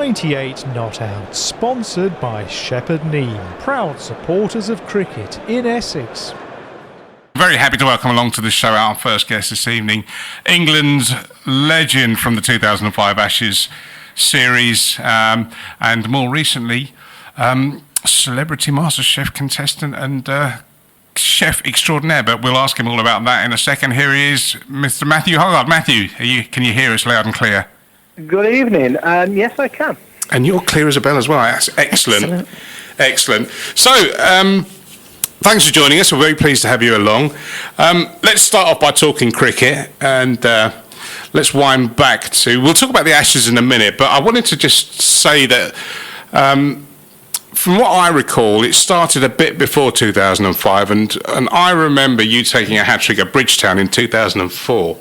98 Not Out, sponsored by Shepherd Neame, proud supporters of cricket in Essex. Very happy to welcome along to the show our first guest this evening, England's legend from the 2005 Ashes series, and more recently, celebrity MasterChef contestant and chef extraordinaire. But we'll ask him all about that in a second. Here he is, Mr. Matthew Hoggard. Matthew, can you hear us loud and clear? Good evening. Yes, I can. And you're clear as a bell as well. That's excellent. Excellent. So, thanks for joining us. We're very pleased to have you along. Let's start off by talking cricket, and let's wind back to... We'll talk about the Ashes in a minute, but I wanted to just say that from what I recall, it started a bit before 2005, and I remember you taking a hat-trick at Bridgetown in 2004.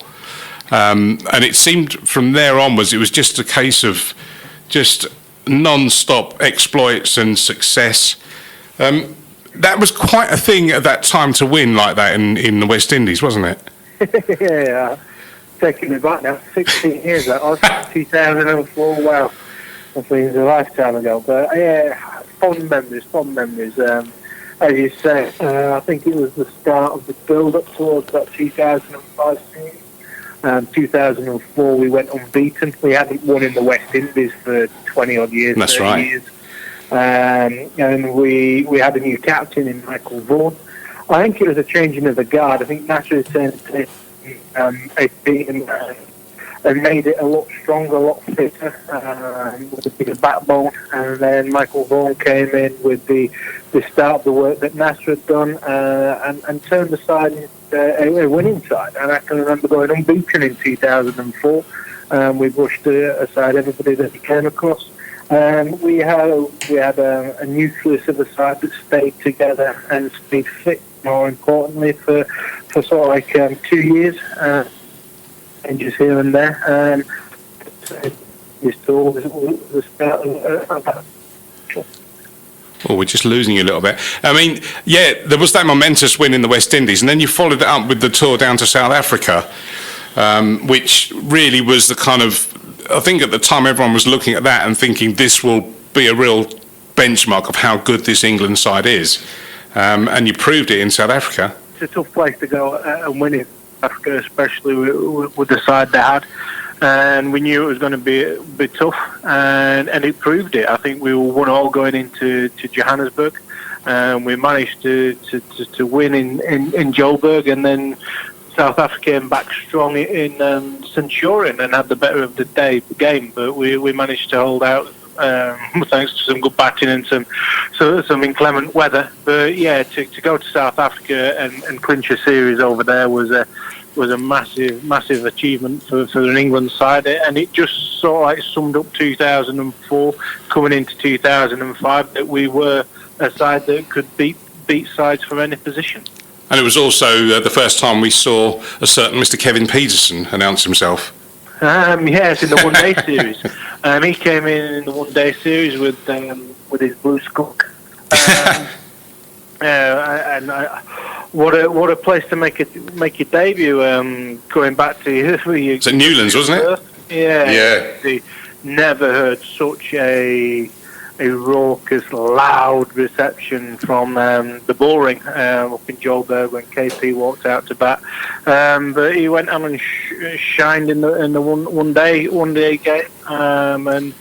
And it seemed from there onwards, it was just a case of just non-stop exploits and success. That was quite a thing at that time to win like that in the West Indies, wasn't it? Yeah, taking me back now, 16 years, that was 2004, wow. That seems a lifetime ago, but yeah, fond memories. As you say, I think it was the start of the build-up towards that 2005 season. 2004 we went unbeaten. We hadn't won in the West Indies for 20 odd years. That's right. Years. And we had a new captain in Michael Vaughan. I think it was a changing of the guard. I think Nasser turned to a team and made it a lot stronger, a lot fitter, with a bigger backbone. And then Michael Vaughan came in with the start of the work that Nasser had done, and turned the side into a winning side. And I can remember going unbeaten in 2004. We brushed aside everybody that he came across. We had a nucleus of a side that stayed together and stayed fit, more importantly, for sort of like 2 years. And just here and there. It's always the start of that. Oh, we're just losing you a little bit. I mean, yeah, there was that momentous win in the West Indies, and then you followed it up with the tour down to South Africa, which really was the kind of... I think at the time everyone was looking at that and thinking this will be a real benchmark of how good this England side is. And you proved it in South Africa. It's a tough place to go and win in Africa, especially with the side they had. And we knew it was going to be tough, and it proved it. I think we were 1-1 going into Johannesburg, and we managed to win in Joburg, and then South Africa came back strong in Centurion and had the better of the game, but we managed to hold out thanks to some good batting and some inclement weather. But yeah, to go to South Africa and clinch a series over there was a massive achievement for an England side, and it just sort of like summed up 2004 coming into 2005 that we were a side that could beat sides from any position. And it was also the first time we saw a certain Mr. Kevin Peterson announce himself. Yes, in the one-day series. He came in the one-day series with his blue skunk. What a place to make your debut. Going back to it's at Newlands, wasn't it? Yeah. Never heard such a raucous, loud reception from the bullring up in Joburg when KP walked out to bat. But he went on and shined in the one day game and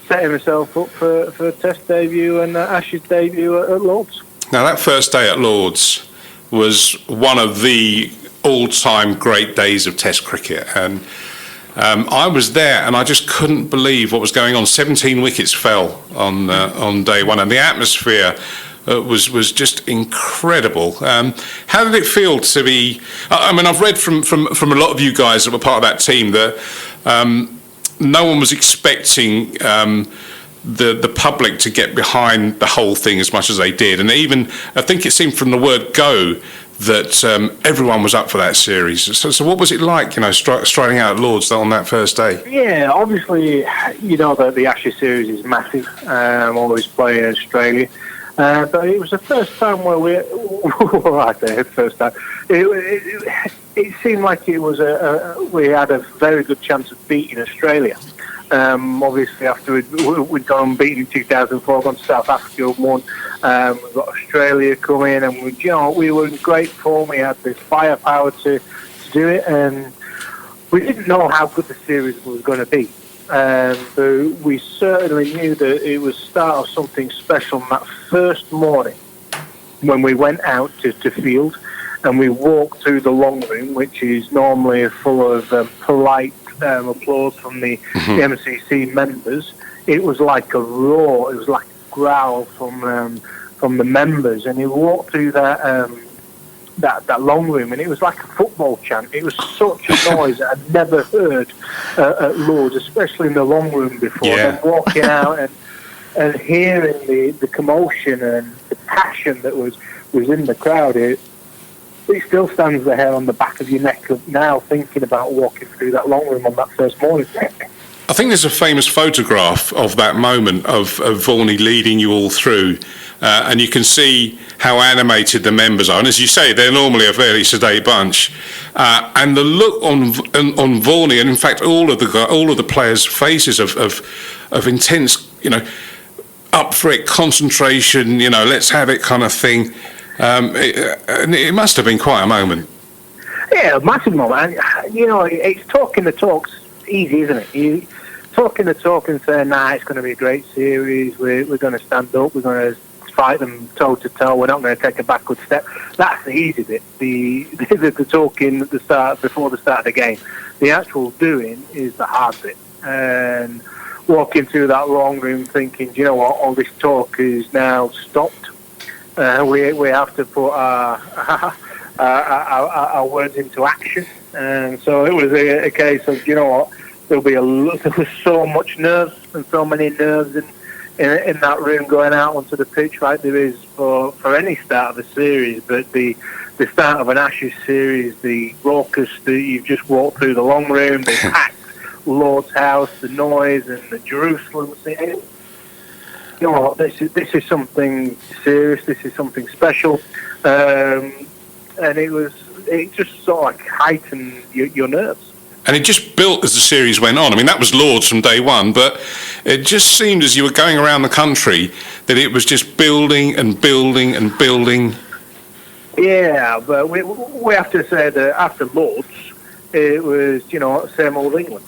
set himself up for a Test debut and Ashes debut at Lord's. Now that first day at Lord's was one of the all-time great days of Test cricket, and I was there and I just couldn't believe what was going on. 17 wickets fell on day one, and the atmosphere was just incredible. How did it feel to be... I mean, I've read from a lot of you guys that were part of that team that no one was expecting the public to get behind the whole thing as much as they did, and even I think it seemed from the word go that everyone was up for that series. So what was it like, striding out at Lord's on that first day? Yeah, obviously, that the Ashes series is massive. Always playing in Australia, but it was the first time where it seemed like it was we had a very good chance of beating Australia. Obviously, after we'd gone unbeaten in 2004, gone to South Africa and won. We've got Australia coming, and we were in great form. We had the firepower to do it, and we didn't know how good the series was going to be. But we certainly knew that it was the start of something special on that first morning when we went out to field, and we walked through the long room, which is normally full of polite applause from the MCC members. It was like a roar. It was like a growl from the members, and he walked through that long room, and it was like a football chant. It was such a noise that I'd never heard at Lords, especially in the long room before. Yeah. Then walking out and hearing the commotion and the passion that was in the crowd, it still stands the hair on the back of your neck now, thinking about walking through that long room on that first morning. I think there's a famous photograph of that moment of Vorney leading you all through, and you can see how animated the members are. And as you say, they're normally a fairly sedate bunch, and the look on Vorney, and in fact all of the players' faces of intense, up for it, concentration, let's have it kind of thing. It must have been quite a moment. Yeah, a massive moment. And, it's talking the talk's easy, isn't it? You talking the talk and saying, it's going to be a great series. We're going to stand up. We're going to fight them toe to toe. We're not going to take a backward step. That's the easy bit. The talking at the start, before the start of the game. The actual doing is the hard bit. And walking through that long room, thinking, do you know what? All this talk is now stopped. We have to put our words into action, and so it was a case of, there was so much nerves and so many nerves in that room going out onto the pitch, like there is for any start of a series. But the start of an Ashes series, the raucous that you've just walked through the long room, the packed Lord's House, the noise and the Jerusalem scene. This is something serious. This is something special, and it just sort of heightened your nerves. And it just built as the series went on. I mean, that was Lords from day one, but it just seemed as you were going around the country that it was just building and building and building. Yeah, but we have to say that after Lords, it was same old England.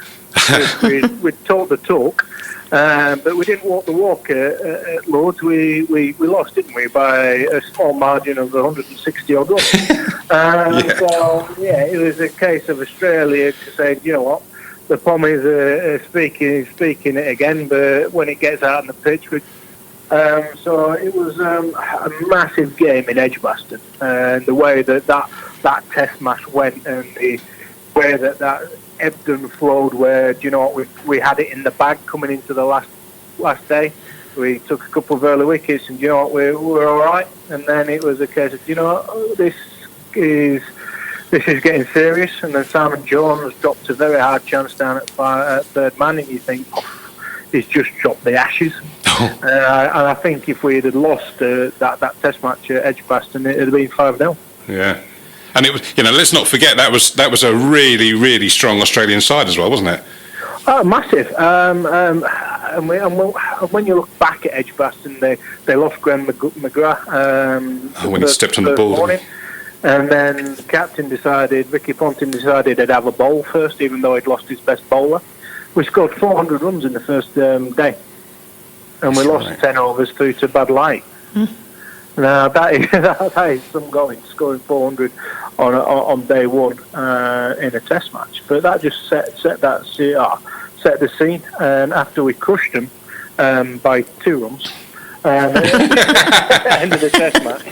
We'd talk the talk. But we didn't walk the walk at Lords. We lost, didn't we, by a small margin of 160 odd runs. So it was a case of Australia to say, the Pommies are speaking it again, but when it gets out on the pitch, so it was a massive game in Edgbaston, and the way that Test match went, and the way that ebbed and flowed, where we had it in the bag coming into the last day. We took a couple of early wickets, and we were all right. And then it was a case of this is getting serious. And then Simon Jones dropped a very hard chance down at third man, and you think, he's just dropped the Ashes. And I think if we had lost that Test match at Edgbaston, it would have been 5-0. Yeah. And it was, let's not forget that was a really, really strong Australian side as well, wasn't it? Oh, massive. And when you look back at Edgbaston, they lost Graham McGrath. When he stepped on the ball. Morning. And then the captain Ricky Ponting decided he'd have a bowl first, even though he'd lost his best bowler. We scored 400 runs in the first day. And we lost 10 overs through to bad light. Now that is some going, scoring 400 on day one in a Test match. But that just set the scene. And after we crushed them by 2 runs at the end of the Test match,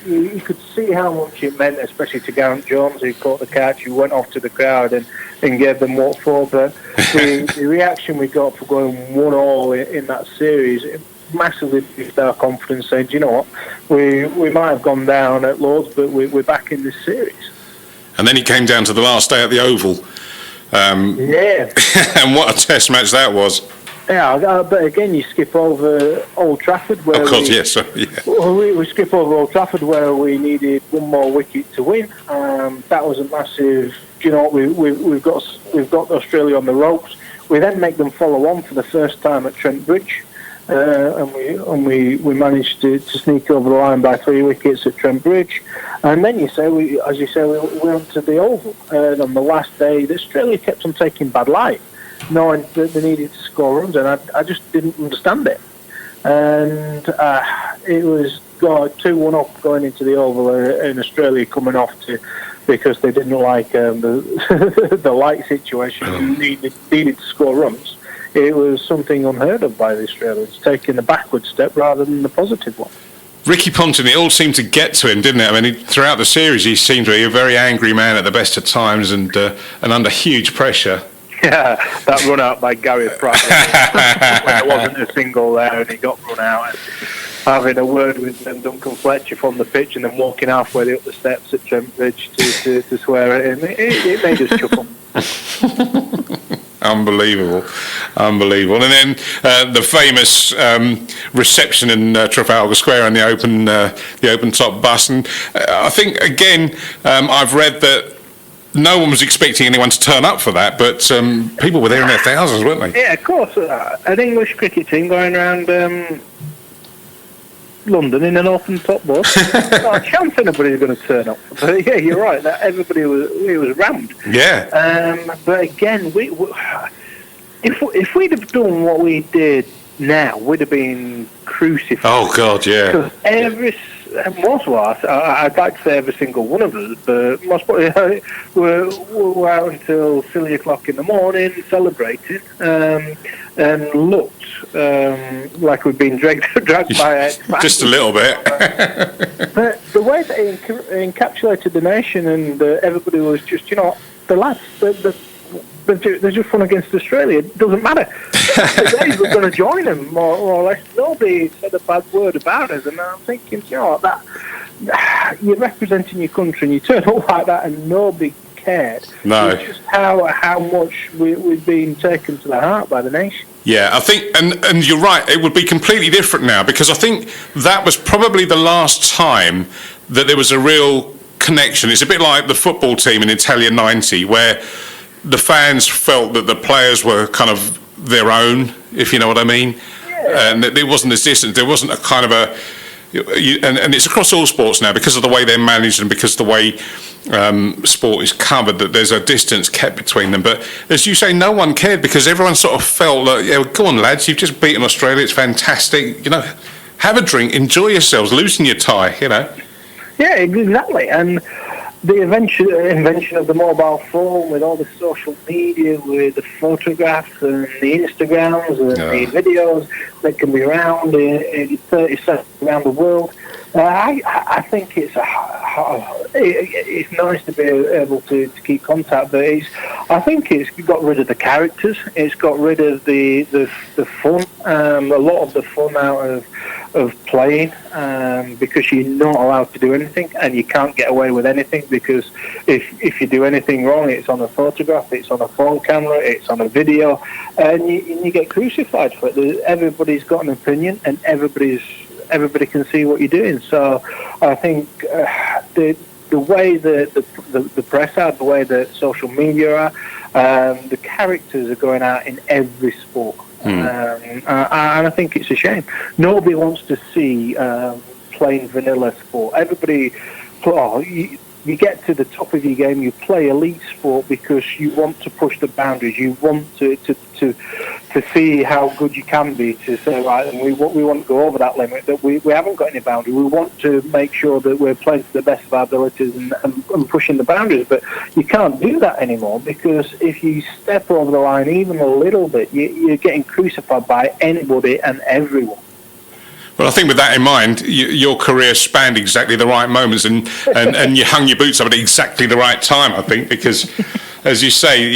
you could see how much it meant, especially to Garrett Jones, who caught the catch, who went off to the crowd and gave them what for. But the reaction we got for going 1-1 in that series, it massively boosted our confidence, saying, you know what, we might have gone down at Lords, but we're back in this series. And then he came down to the last day at the Oval. Yeah. And what a Test match that was. Yeah, but again, you skip over Old Trafford, where of course, yes. We skip over Old Trafford, where we needed one more wicket to win. That was a massive. You know, we've got Australia on the ropes. We then make them follow on for the first time at Trent Bridge, and we managed to sneak over the line by 3 wickets at Trent Bridge. And then we went to the Oval. And on the last day, Australia kept on taking bad light, knowing that they needed to score runs, and I just didn't understand it. And it was 2-1 up going into the Oval, and Australia coming off because they didn't like the light situation and needed to score runs. It was something unheard of by the Australians, taking the backward step rather than the positive one. Ricky Ponting, it all seemed to get to him, didn't it? I mean, throughout the series, he seemed to be a very angry man at the best of times and under huge pressure. Yeah, that run out by Gary Pratt when there wasn't a single there and he got run out. And having a word with Duncan Fletcher from the pitch and then walking halfway up the steps at Trent Bridge to swear at him, it made us chuckle. Unbelievable. And then the famous reception in Trafalgar Square on the open top bus. And I think again, I've read that no one was expecting anyone to turn up for that, but people were there in their thousands, weren't they? Yeah, of course. An English cricket team going around London in an open top bus. Not a chance anybody's going to turn up. But yeah, you're right. That it was rammed. Yeah. But again, if we'd have done what we did now, we'd have been crucified. Oh God, yeah. Because most of us, I'd like to say every single one of us, but most probably we're out until silly o'clock in the morning celebrating, and looked like we'd been dragged by a just a little bit. But the way that it encapsulated the nation, and everybody was just, the lads, they're just fun against Australia. It doesn't matter. They were going to join them, more or less. Nobody said a bad word about us, and I'm thinking, that you're representing your country and you turn up like that, and nobody cared. No. It's just how much we've been taken to the heart by the nation. Yeah, I think, and you're right, it would be completely different now, because I think that was probably the last time that there was a real connection. It's a bit like the football team in Italia 90, where the fans felt that the players were kind of their own, if you know what I mean. Yeah. And it wasn't as distant. There wasn't a kind of and it's across all sports now, because of the way they're managed and because of the way sport is covered, that there's a distance kept between them. But as you say, no one cared, because everyone sort of felt like, yeah, well, go on lads, you've just beaten Australia, it's fantastic, have a drink, enjoy yourselves, loosen your tie, Yeah, exactly. And the invention of the mobile phone, with all the social media, with the photographs and the Instagrams and the videos that can be around in 30 seconds around the world, I think it's nice to be able to keep contact, but I think it's got rid of the characters. It's got rid of the fun, a lot of the fun out of playing, because you're not allowed to do anything, and you can't get away with anything, because if you do anything wrong, it's on a photograph, it's on a phone camera, it's on a video, and you get crucified for it. Everybody's got an opinion, and everybody can see what you're doing. So I think the way the press are, the way that social media are, the characters are going out in every sport. And I think it's a shame. Nobody wants to see plain vanilla sport. Everybody, you get to the top of your game, you play elite sport because you want to push the boundaries. You want to see how good you can be, to say, right, and we want to go over that limit, that we haven't got any boundary. We want to make sure that we're playing to the best of our abilities and pushing the boundaries. But you can't do that anymore, because if you step over the line even a little bit, you're getting crucified by anybody and everyone. Well, I think with that in mind, your career spanned exactly the right moments, and you hung your boots up at exactly the right time, I think, because, as you say,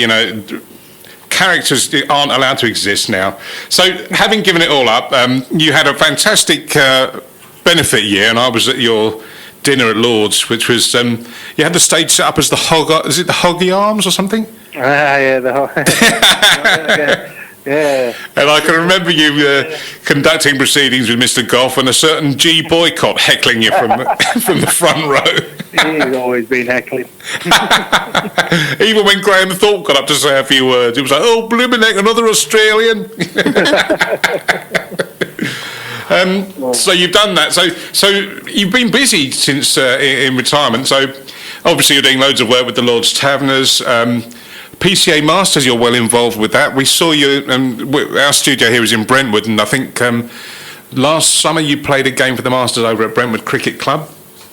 characters aren't allowed to exist now. So, having given it all up, you had a fantastic benefit year, and I was at your dinner at Lord's, which was, you had the stage set up as the Hoggard, is it the Hoggy Arms or something? Yeah, the Hoggy. Yeah. And I can remember you conducting proceedings with Mr. Goff and a certain G. Boycott heckling you from the front row. He's always been heckling. Even when Graham Thorpe got up to say a few words, it was like, "Oh, blimmin' heck, another Australian." So you've done that. So you've been busy since in retirement. So obviously you're doing loads of work with the Lord's Taverners. PCA Masters, you're well involved with that. We saw you, our studio here is in Brentwood, and I think last summer you played a game for the Masters over at Brentwood Cricket Club.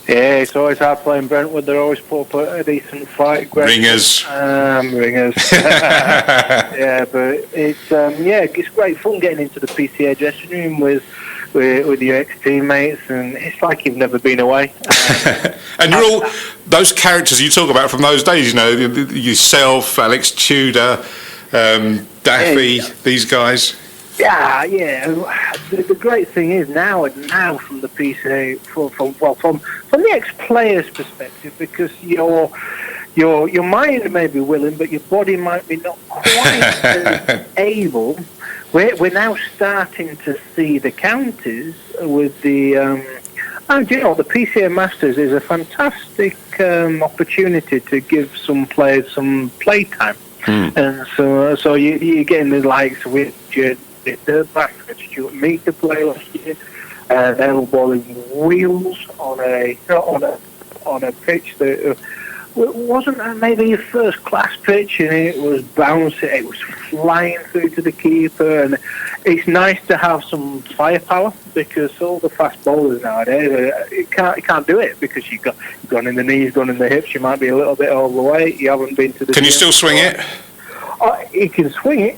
Yeah, it's always hard playing Brentwood. They're always put up a decent fight. Ringers. Ringers. Yeah, but it's great fun getting into the PCA dressing room with your ex-teammates, and it's like you've never been away. And you're all those characters you talk about from those days, yourself, Alex Tudor, Daffy, these guys. Yeah. The great thing is now from the PCA, from the ex-player's perspective, because your mind may be willing, but your body might be not quite able. We're now starting to see the counties with the. The PCA Masters is a fantastic opportunity to give some players some playtime, and so you're getting the likes of Richard. The basket Stuart Mead to play last year, and they were balling wheels on a pitch that wasn't maybe a first class pitch, and it was bouncing, it was flying through to the keeper, and it's nice to have some firepower, because all the fast bowlers nowadays you can't do it, because you've gone in the knees, gone in the hips, you might be a little bit overweight, you haven't been to the. Can you still swing it? You can swing it.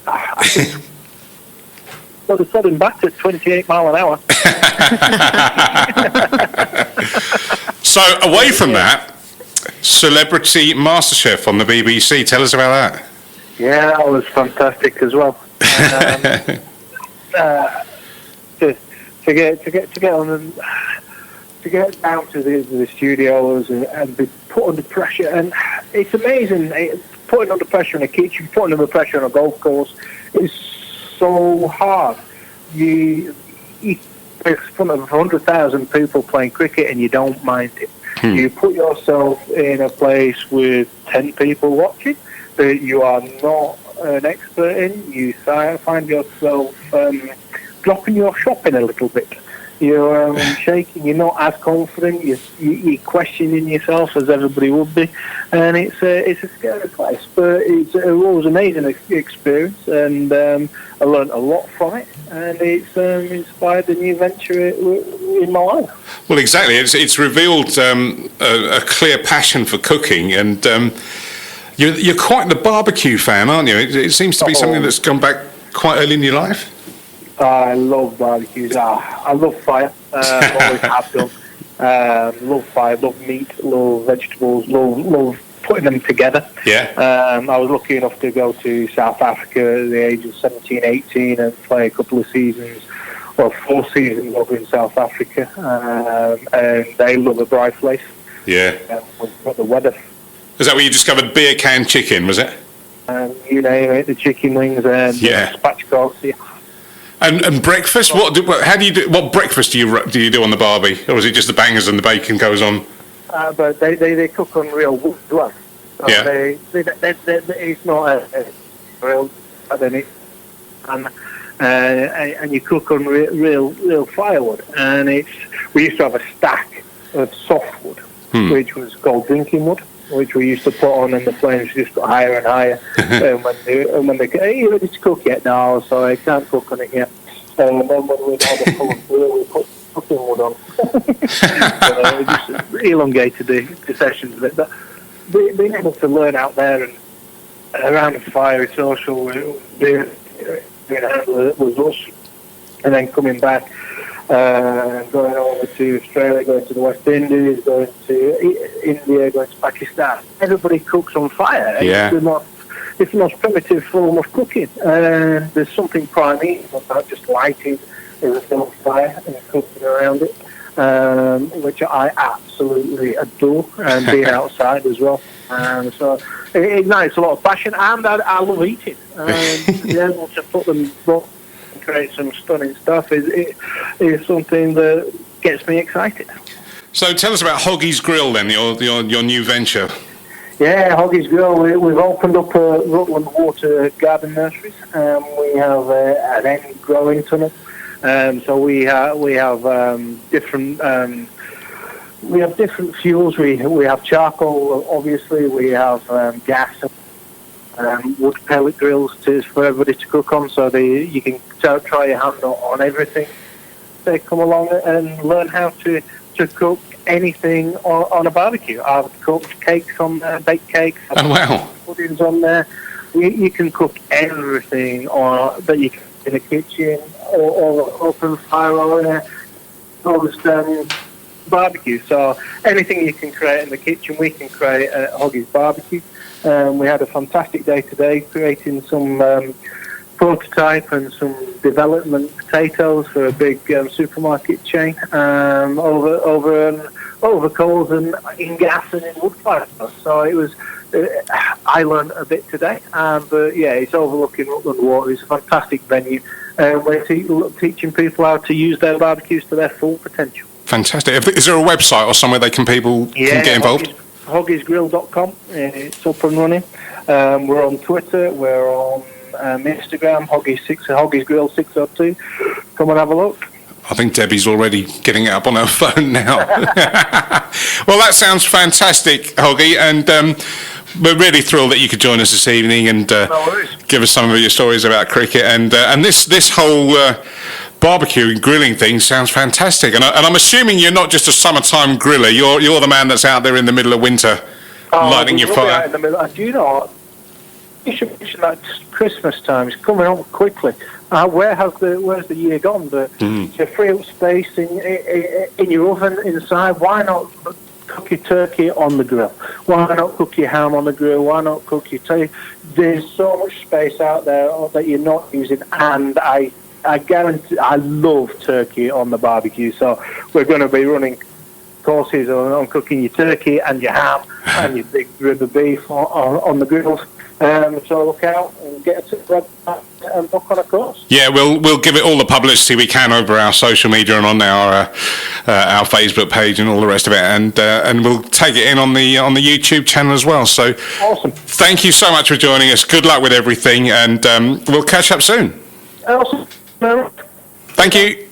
Well, they said him back at 28 mile an hour. So, away from that, Celebrity MasterChef on the BBC. Tell us about that. Yeah, that was fantastic as well. To get on and to get down to the studios and be put under pressure, and it's amazing. Putting under pressure in a kitchen, putting under pressure on a golf course is so hard. You in front of 100,000 people playing cricket, and you don't mind it. You put yourself in a place with 10 people watching that you are not an expert in. You find yourself dropping your shopping a little bit. You're shaking. You're not as confident. You're questioning yourself, as everybody would be, and it's a scary place. But it was an amazing experience, and I learned a lot from it, and it's inspired a new venture in my life. Well, exactly. It's revealed a clear passion for cooking, and you're quite the barbecue fan, aren't you? It seems to be something that's gone back quite early in your life. I love barbecues. I love fire. Always have done. Love fire, love meat, love vegetables, love putting them together. Yeah. I was lucky enough to go to South Africa at the age of 17, 18 and play a couple of seasons, 4 seasons over in South Africa. And they love a dry place. Yeah. We've got the weather. Is that where you discovered beer can chicken, was it? You name it, the chicken wings and spatchcock. Yeah. And breakfast? How do you do? What breakfast do you do on the barbie, or is it just the bangers and the bacon goes on? But they cook on real wood as well. So yeah. It's not a real, and you cook on real firewood. And we used to have a stack of softwood, which was called drinking wood, which we used to put on, and the flames just got higher and higher. And when they are you ready to cook yet? No, so I can't cook on it yet. And then when we had a full of beer, we put cooking wood on. So just elongated the sessions a bit. But being able to learn out there and around the fire, it's also was us. And then coming back, going over to Australia, going to the West Indies, going to India, going to Pakistan. Everybody cooks on fire. Yeah. It's the most primitive form of cooking. And there's something primeval about just lighting a little fire and cooking around it, which I absolutely adore, and being outside as well. So it ignites a lot of passion, and I love eating. To be able to put them both create some stunning stuff is something that gets me excited. So tell us about Hoggy's Grill then, your new venture. Yeah, Hoggy's Grill. We've opened up a Rutland Water Garden Nurseries. We have an end growing tunnel. So we have different fuels. We have charcoal, obviously. We have gas, wood pellet grills for everybody to cook on. So you can try your hand on everything. They come along and learn how to cook anything on a barbecue. I've cooked cakes on there, baked cakes. Oh, wow. Puddings on there. You can cook everything that you can in the kitchen or open fire or in a barbecue. So anything you can create in the kitchen, we can create at Hoggy's Barbecue. We had a fantastic day today creating some prototype and some development potatoes for a big supermarket chain over coals and in gas and in wood fire. So it was. I learned a bit today, but yeah, it's overlooking Rutland Water. It's a fantastic venue. We're teaching people how to use their barbecues to their full potential. Fantastic. Is there a website or somewhere people can get involved? Hoggysgrill.com. It's up and running. We're on Twitter. We're on Instagram. Hoggy's Grill 602. Come and have a look. I think Debbie's already getting it up on her phone now. Well, that sounds fantastic, Hoggy, and we're really thrilled that you could join us this evening and give us some of your stories about cricket. And this whole barbecue and grilling thing sounds fantastic. And I'm assuming you're not just a summertime griller. You're the man that's out there in the middle of winter lighting your fire. In the middle. Do you know what? You should mention that Christmas time. It's coming up quickly. Where's the year gone? To free up space in your oven inside. Why not cook your turkey on the grill? Why not cook your ham on the grill? Why not cook your turkey? There's so much space out there that you're not using, and I guarantee I love turkey on the barbecue. So we're going to be running courses on cooking your turkey and your ham and your big rib of beef on the grills. So look out and get a tip and book on a course. Yeah, we'll give it all the publicity we can over our social media and on our Facebook page and all the rest of it, and we'll take it in on the YouTube channel as well. So awesome! Thank you so much for joining us. Good luck with everything, and we'll catch up soon. Awesome. Thank you.